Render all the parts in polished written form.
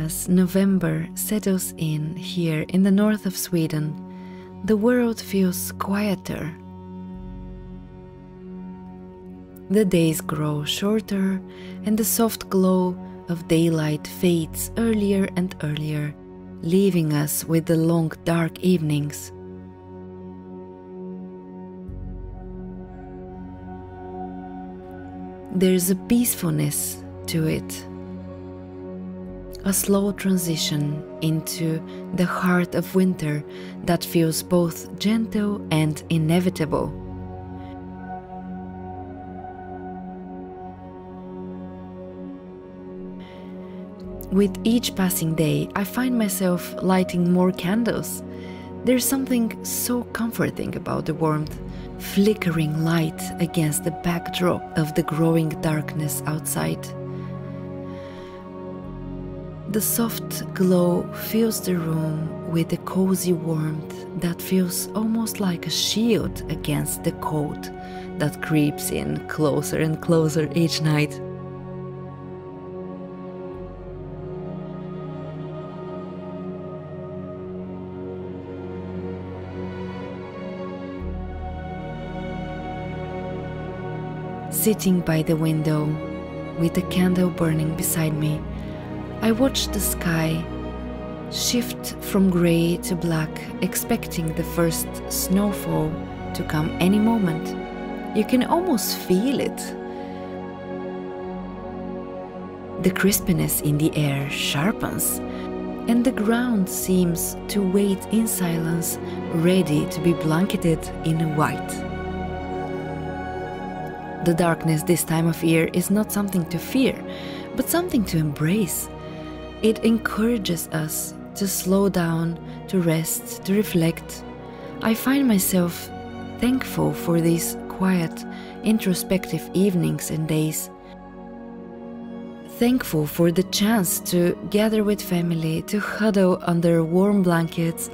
As November settles in here in the north of Sweden, the world feels quieter. The days grow shorter and the soft glow of daylight fades earlier and earlier, leaving us with the long dark evenings. There's a peacefulness to it, a slow transition into the heart of winter that feels both gentle and inevitable. With each passing day, I find myself lighting more candles. There's something so comforting about the warmth, flickering light against the backdrop of the growing darkness outside. The soft glow fills the room with a cozy warmth that feels almost like a shield against the cold that creeps in closer and closer each night. Sitting by the window, with a candle burning beside me, I watch the sky shift from grey to black, expecting the first snowfall to come any moment. You can almost feel it. The crispiness in the air sharpens, and the ground seems to wait in silence, ready to be blanketed in white. The darkness this time of year is not something to fear, but something to embrace. It encourages us to slow down, to rest, to reflect. I find myself thankful for these quiet, introspective evenings and days. Thankful for the chance to gather with family, to huddle under warm blankets,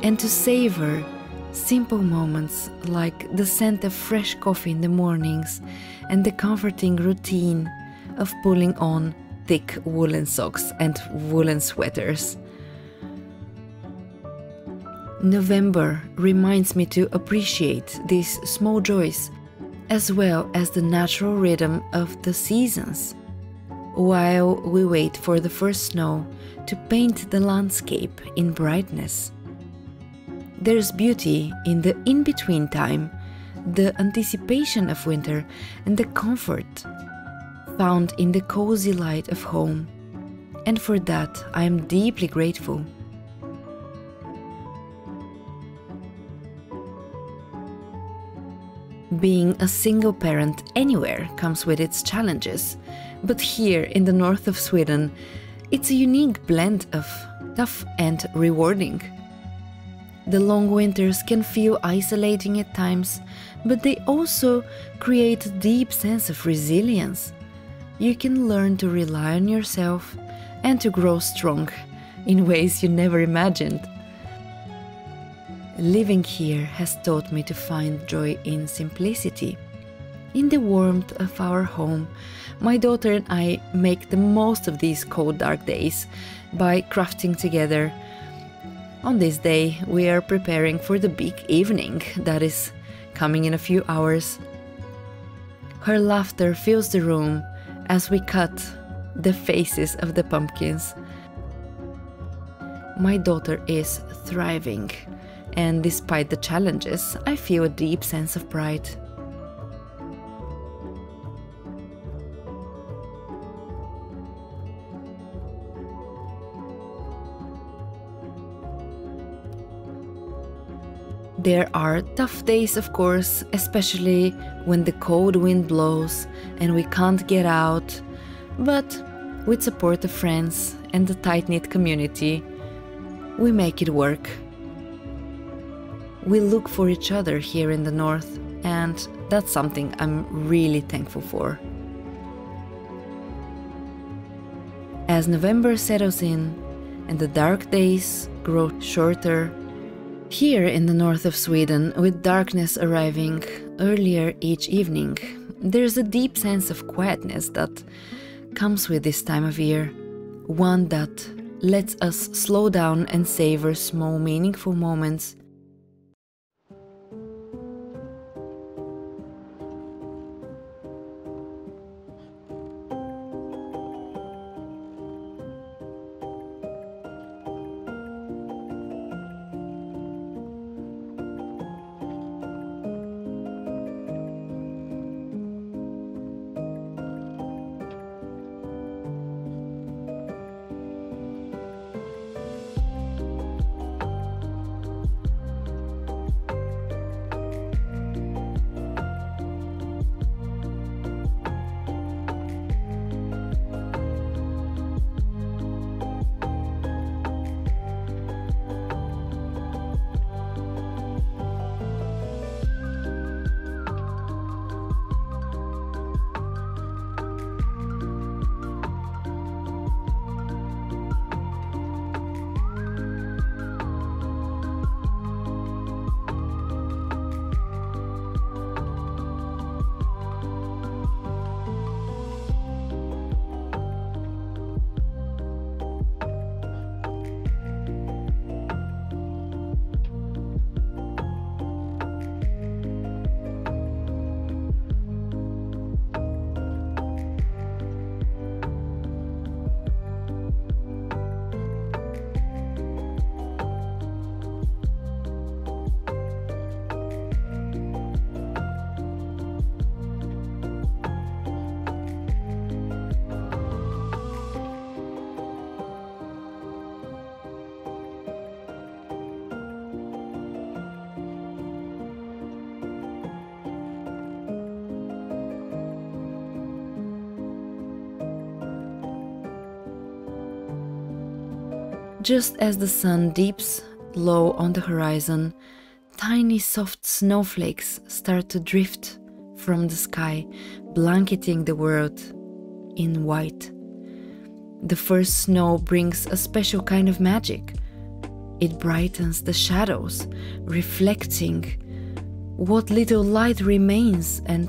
and to savor simple moments like the scent of fresh coffee in the mornings and the comforting routine of pulling on thick woolen socks and woolen sweaters. November reminds me to appreciate these small joys as well as the natural rhythm of the seasons, while we wait for the first snow to paint the landscape in brightness. There's beauty in the in-between time, the anticipation of winter, and the comfort found in the cozy light of home. And for that, I am deeply grateful. Being a single parent anywhere comes with its challenges, but here in the north of Sweden, it's a unique blend of tough and rewarding. The long winters can feel isolating at times, but they also create a deep sense of resilience. You can learn to rely on yourself and to grow strong in ways you never imagined. Living here has taught me to find joy in simplicity. In the warmth of our home, my daughter and I make the most of these cold, dark days by crafting together. On this day, we are preparing for the big evening that is coming in a few hours. Her laughter fills the room as we cut the faces of the pumpkins. My daughter is thriving, and despite the challenges, I feel a deep sense of pride. There are tough days, of course, especially when the cold wind blows and we can't get out, but with support of friends and a tight-knit community, we make it work. We look for each other here in the north, and that's something I'm really thankful for. As November settles in and the dark days grow shorter, here in the north of Sweden, with darkness arriving earlier each evening, there's a deep sense of quietness that comes with this time of year. one that lets us slow down and savor small, meaningful moments. Just as the sun dips low on the horizon, tiny soft snowflakes start to drift from the sky, blanketing the world in white. The first snow brings a special kind of magic. It brightens the shadows, reflecting what little light remains and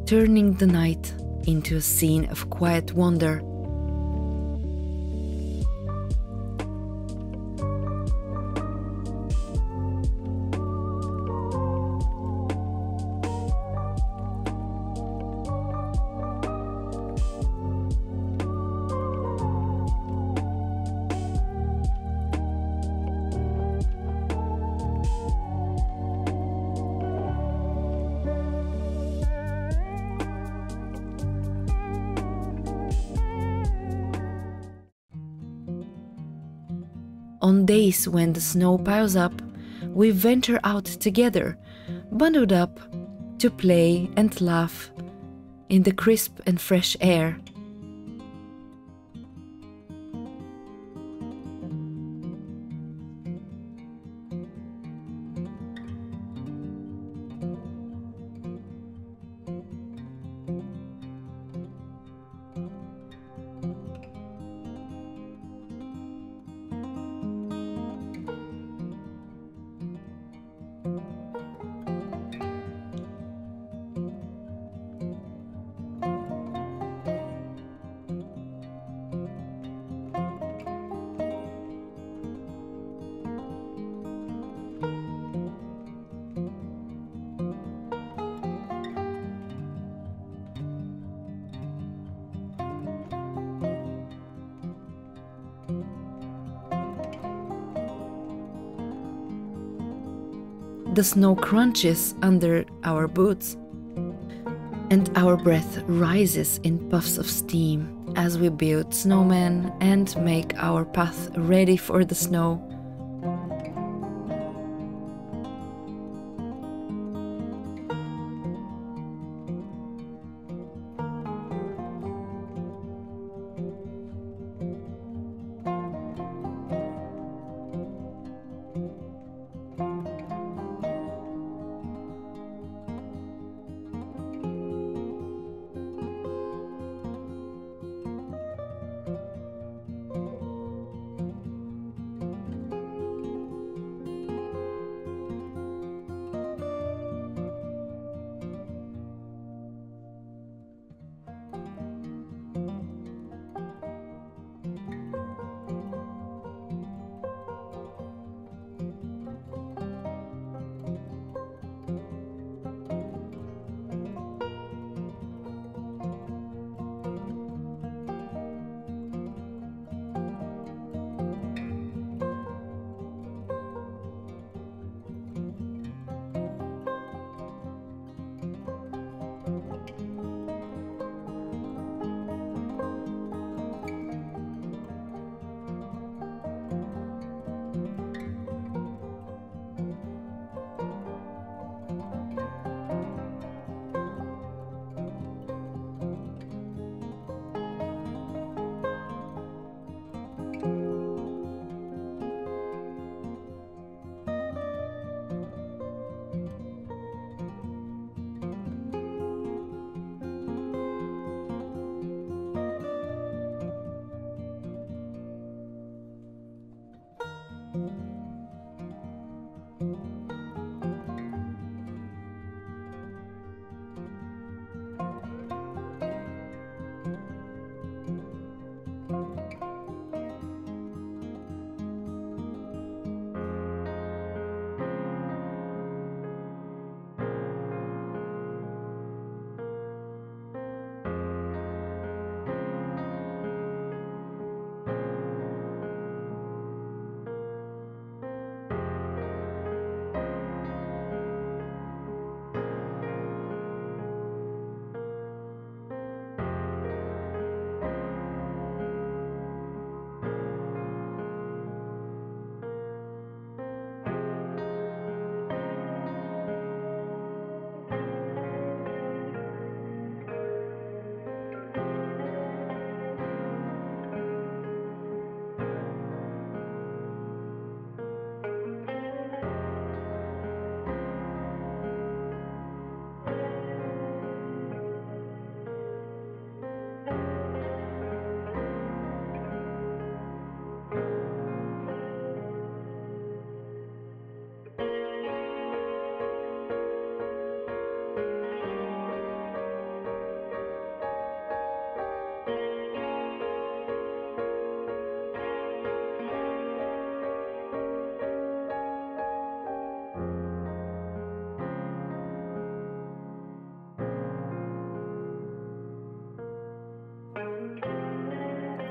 turning the night into a scene of quiet wonder. On days when the snow piles up, we venture out together, bundled up, to play and laugh in the crisp and fresh air. The snow crunches under our boots, and our breath rises in puffs of steam as we build snowmen and make our path ready for the snow.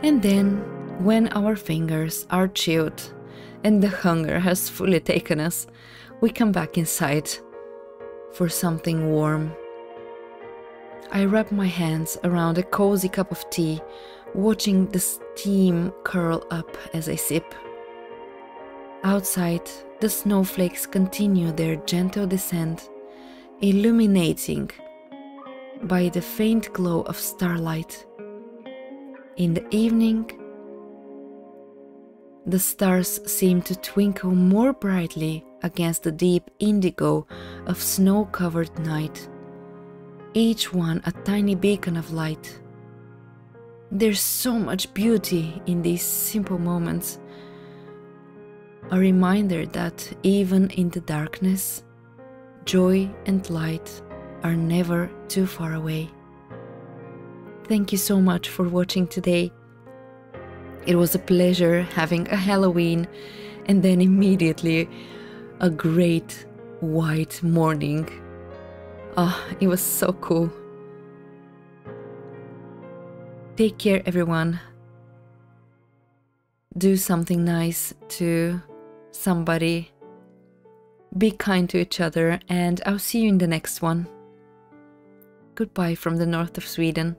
And then, when our fingers are chilled and the hunger has fully taken us, we come back inside for something warm. I wrap my hands around a cozy cup of tea, watching the steam curl up as I sip. Outside, the snowflakes continue their gentle descent, illuminating by the faint glow of starlight. In the evening, the stars seem to twinkle more brightly against the deep indigo of snow-covered night, each one a tiny beacon of light. There's so much beauty in these simple moments, a reminder that even in the darkness, joy and light are never too far away. Thank you so much for watching today. It was a pleasure having a Halloween and then immediately a great white morning. Oh, it was so cool. Take care, everyone. Do something nice to somebody. Be kind to each other, and I'll see you in the next one. Goodbye from the north of Sweden.